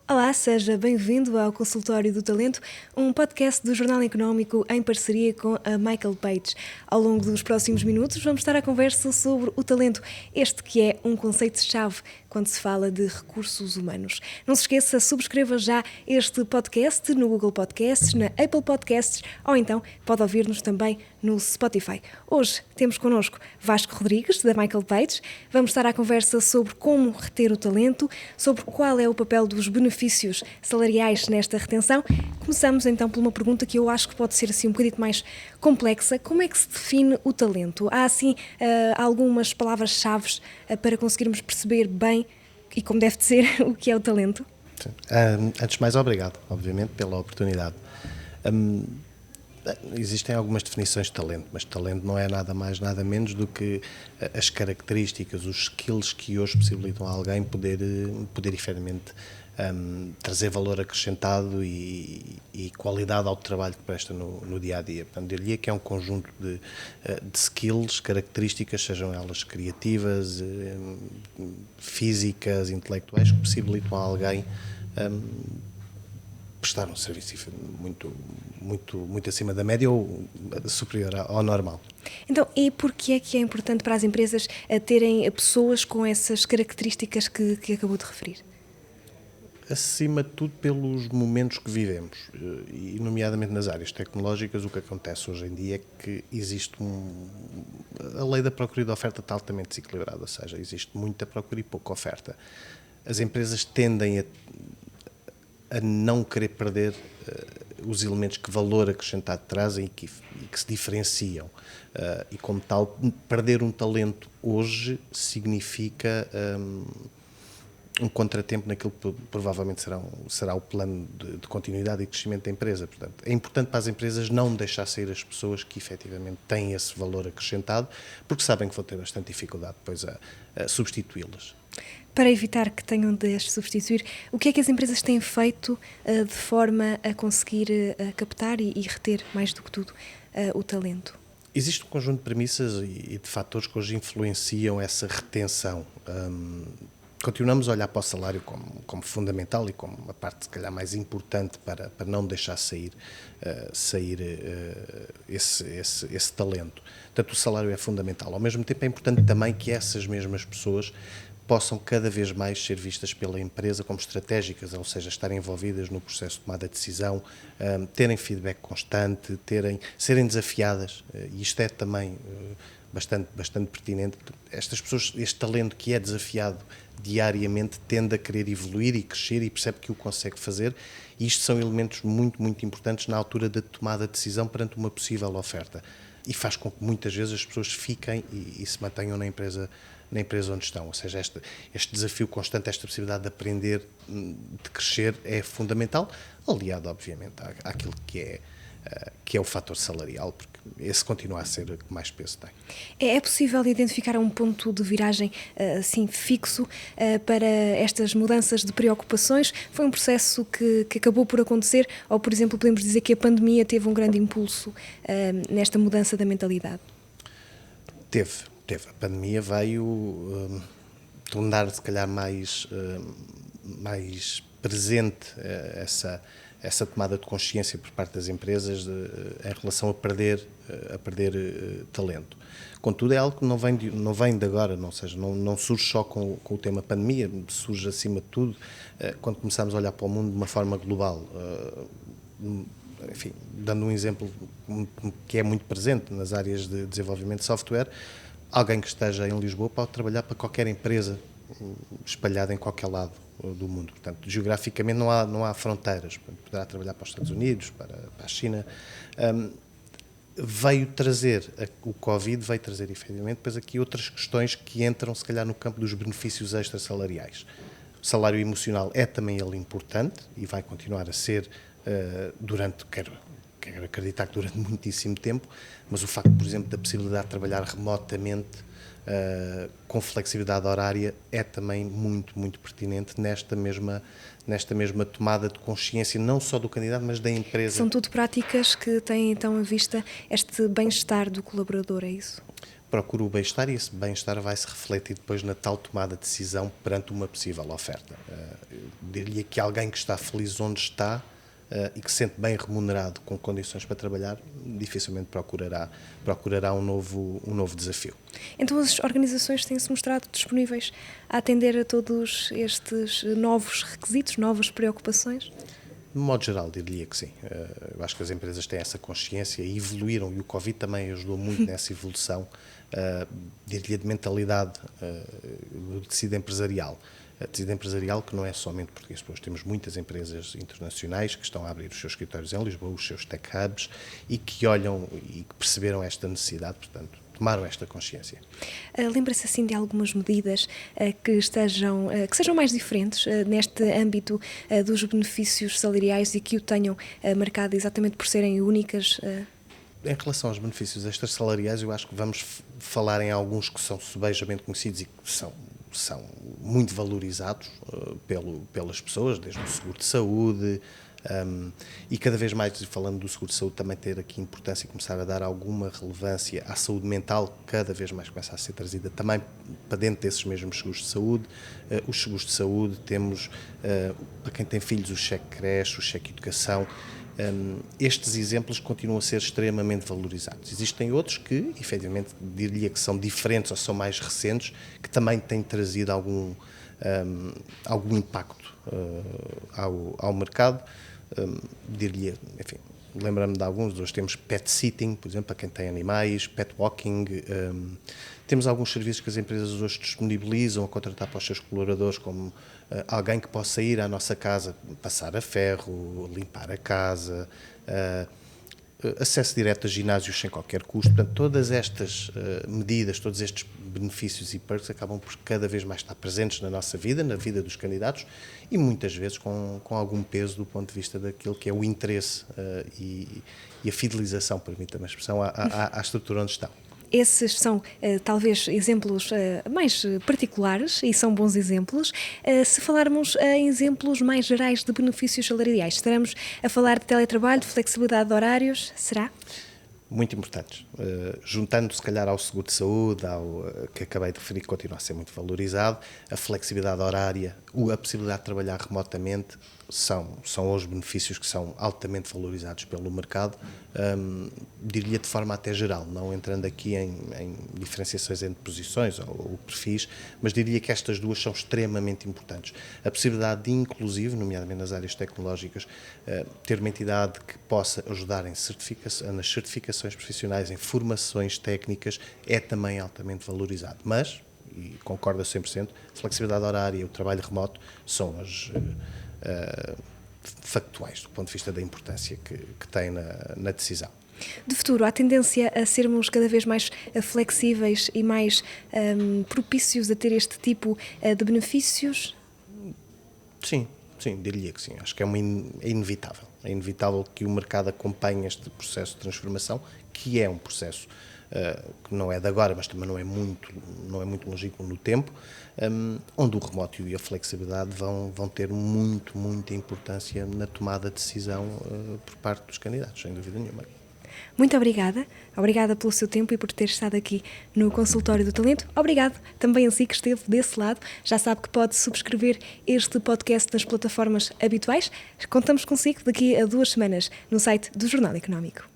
Olá, seja bem-vindo ao Consultório do Talento, um podcast do Jornal Económico em parceria com a Michael Page. Ao longo dos próximos minutos vamos estar à conversa sobre o talento, este que é um conceito-chave quando se fala de recursos humanos. Não se esqueça, subscreva já este podcast no Google Podcasts, na Apple Podcasts ou então pode ouvir-nos também no Spotify. Hoje temos connosco Vasco Rodrigues, da Michael Page. Vamos estar à conversa sobre como reter o talento, sobre qual é o papel dos benefícios salariais nesta retenção. Começamos então por uma pergunta que eu acho que pode ser assim um bocadinho mais complexa. Como é que se define o talento? Há assim algumas palavras-chave para conseguirmos perceber bem e como deve de ser o que é o talento? Sim. Antes de mais, obrigado, obviamente, pela oportunidade. Existem algumas definições de talento, mas talento não é nada mais, nada menos do que as características, os skills que hoje possibilitam a alguém poder efetivamente trazer valor acrescentado e qualidade ao trabalho que presta no dia a dia. Portanto, eu diria que é um conjunto de skills, características, sejam elas criativas, físicas, intelectuais, que possibilitam a alguém prestar um serviço muito acima da média ou superior ao normal. Então, e porquê é que é importante para as empresas terem pessoas com essas características que acabou de referir? Acima de tudo pelos momentos que vivemos, e nomeadamente nas áreas tecnológicas, o que acontece hoje em dia é que existe a lei da procura e da oferta está altamente desequilibrada, ou seja, existe muita procura e pouca oferta. As empresas tendem a não querer perder os elementos que valor acrescentado trazem e que se diferenciam. E como tal, perder um talento hoje significa um contratempo naquilo que provavelmente será o plano de continuidade e crescimento da empresa. Portanto, é importante para as empresas não deixar sair as pessoas que efetivamente têm esse valor acrescentado, porque sabem que vão ter bastante dificuldade depois a substituí-las. Para evitar que tenham de as substituir, o que é que as empresas têm feito de forma a conseguir captar e reter, mais do que tudo, o talento? Existe um conjunto de premissas e de fatores que hoje influenciam essa retenção. Continuamos a olhar para o salário como fundamental e como a parte, se calhar, mais importante para não deixar sair esse talento. Portanto, o salário é fundamental. Ao mesmo tempo, é importante também que essas mesmas pessoas possam cada vez mais ser vistas pela empresa como estratégicas, ou seja, estarem envolvidas no processo de tomada de decisão, terem feedback constante, serem desafiadas, e isto é também bastante pertinente. Estas pessoas, este talento que é desafiado diariamente, tende a querer evoluir e crescer e percebe que o consegue fazer, e isto são elementos muito importantes na altura da tomada de decisão perante uma possível oferta, e faz com que muitas vezes as pessoas fiquem e se mantenham na empresa onde estão. Ou seja, este desafio constante, esta possibilidade de aprender, de crescer, é fundamental, aliado, obviamente, àquilo que é o fator salarial, porque esse continua a ser o que mais peso tem. É possível identificar um ponto de viragem assim fixo para estas mudanças de preocupações? Foi um processo que acabou por acontecer, ou, por exemplo, podemos dizer que a pandemia teve um grande impulso nesta mudança da mentalidade? Teve. A pandemia veio tornar, se calhar, mais presente essa tomada de consciência por parte das empresas em relação a perder talento. Contudo, é algo que não vem de agora, não surge só com o tema pandemia, surge acima de tudo quando começamos a olhar para o mundo de uma forma global. Enfim, dando um exemplo que é muito presente nas áreas de desenvolvimento de software, alguém que esteja em Lisboa pode trabalhar para qualquer empresa espalhada em qualquer lado do mundo. Portanto, geograficamente não há fronteiras. Poderá trabalhar para os Estados Unidos, para a China. O Covid veio trazer, efetivamente, depois aqui outras questões que entram, se calhar, no campo dos benefícios extrasalariais. O salário emocional é também ele importante e vai continuar a ser quero acreditar que durante muitíssimo tempo, mas o facto, por exemplo, da possibilidade de trabalhar remotamente com flexibilidade horária é também muito pertinente nesta mesma tomada de consciência, não só do candidato, mas da empresa. São tudo práticas que têm então em vista este bem-estar do colaborador, é isso? procura o bem-estar, e esse bem-estar vai se refletir depois na tal tomada de decisão perante uma possível oferta. Eu diria que alguém que está feliz onde está e que se sente bem remunerado com condições para trabalhar, dificilmente procurará um novo desafio. Então as organizações têm-se mostrado disponíveis a atender a todos estes novos requisitos, novas preocupações? De modo geral, diria que sim. Eu acho que as empresas têm essa consciência e evoluíram, e o Covid também ajudou muito nessa evolução, diria, de mentalidade do tecido empresarial. Tecido empresarial que não é somente português, pois temos muitas empresas internacionais que estão a abrir os seus escritórios em Lisboa, os seus tech hubs, e que olham e que perceberam esta necessidade, portanto, tomaram esta consciência. Lembra-se assim de algumas medidas que sejam mais diferentes neste âmbito dos benefícios salariais e que o tenham marcado exatamente por serem únicas? Em relação aos benefícios extrasalariais, eu acho que vamos falar em alguns que são subejamente conhecidos e que são muito valorizados pelas pessoas, desde o seguro de saúde, e cada vez mais, falando do seguro de saúde, também ter aqui importância e começar a dar alguma relevância à saúde mental, cada vez mais começa a ser trazida também para dentro desses mesmos seguros de saúde. Os seguros de saúde, temos, para quem tem filhos, o cheque creche, o cheque educação. Estes exemplos continuam a ser extremamente valorizados. Existem outros que, efetivamente, diria que são diferentes ou são mais recentes, que também têm trazido algum impacto ao mercado. Diria, enfim, lembro-me de alguns. Hoje temos pet sitting, por exemplo, para quem tem animais, pet walking. Temos alguns serviços que as empresas hoje disponibilizam a contratar para os seus colaboradores, como alguém que possa ir à nossa casa passar a ferro, limpar a casa, acesso direto a ginásios sem qualquer custo. Portanto, todas estas medidas, todos estes benefícios e perks acabam por cada vez mais estar presentes na nossa vida, na vida dos candidatos, e muitas vezes com algum peso do ponto de vista daquilo que é o interesse e a fidelização, permita-me a expressão, à estrutura onde estão. Esses são, talvez, exemplos mais particulares e são bons exemplos. Se falarmos em exemplos mais gerais de benefícios salariais, estaremos a falar de teletrabalho, de flexibilidade de horários, será? Muito importantes. Juntando, se calhar, ao seguro de saúde, que acabei de referir, que continua a ser muito valorizado, a flexibilidade horária, a possibilidade de trabalhar remotamente, são os benefícios que são altamente valorizados pelo mercado, diria de forma até geral, não entrando aqui em diferenciações entre posições ou perfis, mas diria que estas duas são extremamente importantes. A possibilidade de, inclusive, nomeadamente nas áreas tecnológicas, ter uma entidade que possa ajudar nas certificações profissionais, em formações técnicas, é também altamente valorizado. Mas, e concordo a 100%, a flexibilidade horária e o trabalho remoto são as factuais do ponto de vista da importância que tem na decisão. De futuro, há tendência a sermos cada vez mais flexíveis e mais propícios a ter este tipo de benefícios? Sim, diria que sim. Acho que é inevitável. É inevitável que o mercado acompanhe este processo de transformação, que é um processo que não é de agora, mas também não é muito longínquo no tempo, onde o remoto e a flexibilidade vão ter muita importância na tomada de decisão por parte dos candidatos, sem dúvida nenhuma. Muito obrigada. Obrigada pelo seu tempo e por ter estado aqui no Consultório do Talento. Obrigado também a si que esteve desse lado. Já sabe que pode subscrever este podcast nas plataformas habituais. Contamos consigo daqui a 2 semanas no site do Jornal Económico.